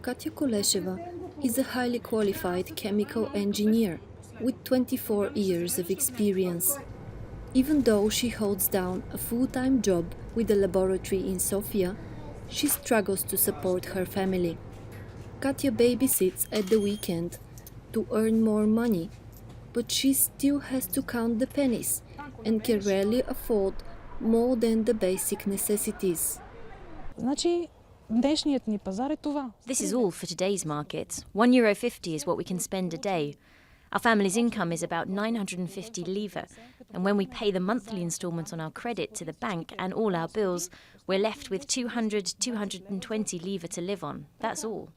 Katya Kolesheva is a highly qualified chemical engineer with 24 years of experience. Even though she holds down a full-time job with a laboratory in Sofia, she struggles to support her family. Katya babysits at the weekend to earn more money, but she still has to count the pennies and can rarely afford more than the basic necessities. This is all for today's market. €1.50 is what we can spend a day. Our family's income is about 950 leva, and when we pay the monthly instalment on our credit to the bank and all our bills, we're left with 220 leva to live on. That's all.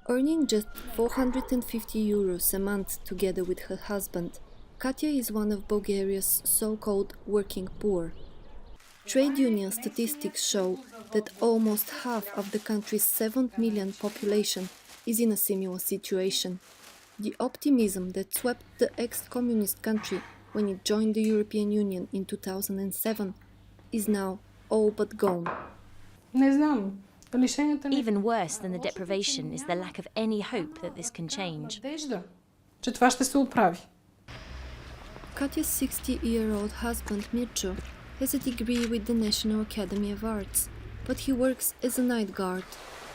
Earning just €450 a month together with her husband, Katya is one of Bulgaria's so-called working poor. Trade union statistics show that almost half of the country's 7 million population is in a similar situation. The optimism that swept the ex-communist country when it joined the European Union in 2007 is now all but gone. Even worse than the deprivation is the lack of any hope that this can change. Katya's 60-year-old husband Mircho has a degree with the National Academy of Arts, but he works as a night guard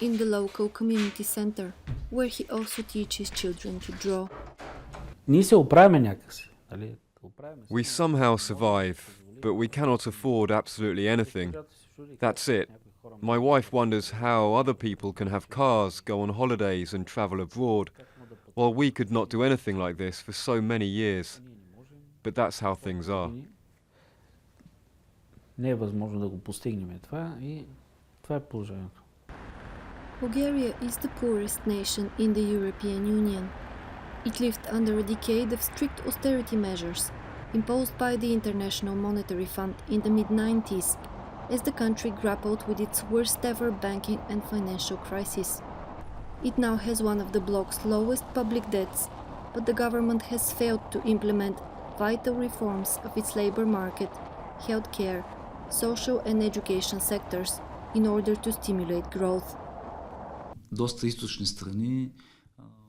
in the local community center, where he also teaches children to draw. We somehow survive, but we cannot afford absolutely anything. That's it. My wife wonders how other people can have cars, go on holidays and travel abroad, while we could not do anything like this for so many years. But that's how things are. Bulgaria is the poorest nation in the European Union. It lived under a decade of strict austerity measures imposed by the International Monetary Fund in the mid-90s, as the country grappled with its worst-ever banking and financial crisis. It now has one of the bloc's lowest public debts, but the government has failed to implement vital reforms of its labor market, healthcare, social and education sectors in order to stimulate growth.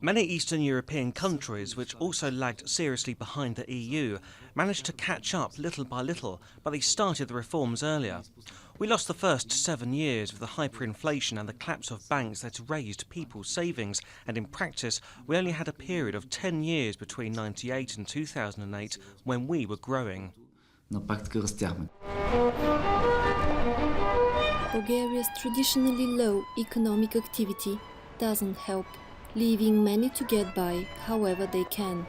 Many Eastern European countries, which also lagged seriously behind the EU, managed to catch up little by little, but they started the reforms earlier. We lost the first 7 years with the hyperinflation and the collapse of banks that raised people's savings, and in practice we only had a period of 10 years between 1998 and 2008 when we were growing. Bulgaria's traditionally low economic activity doesn't help, leaving many to get by however they can.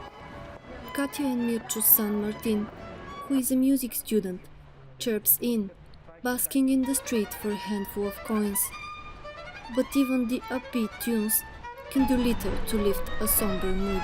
Katya and Mircho's son Martin, who is a music student, chirps in, basking in the street for a handful of coins. But even the upbeat tunes can do little to lift a somber mood.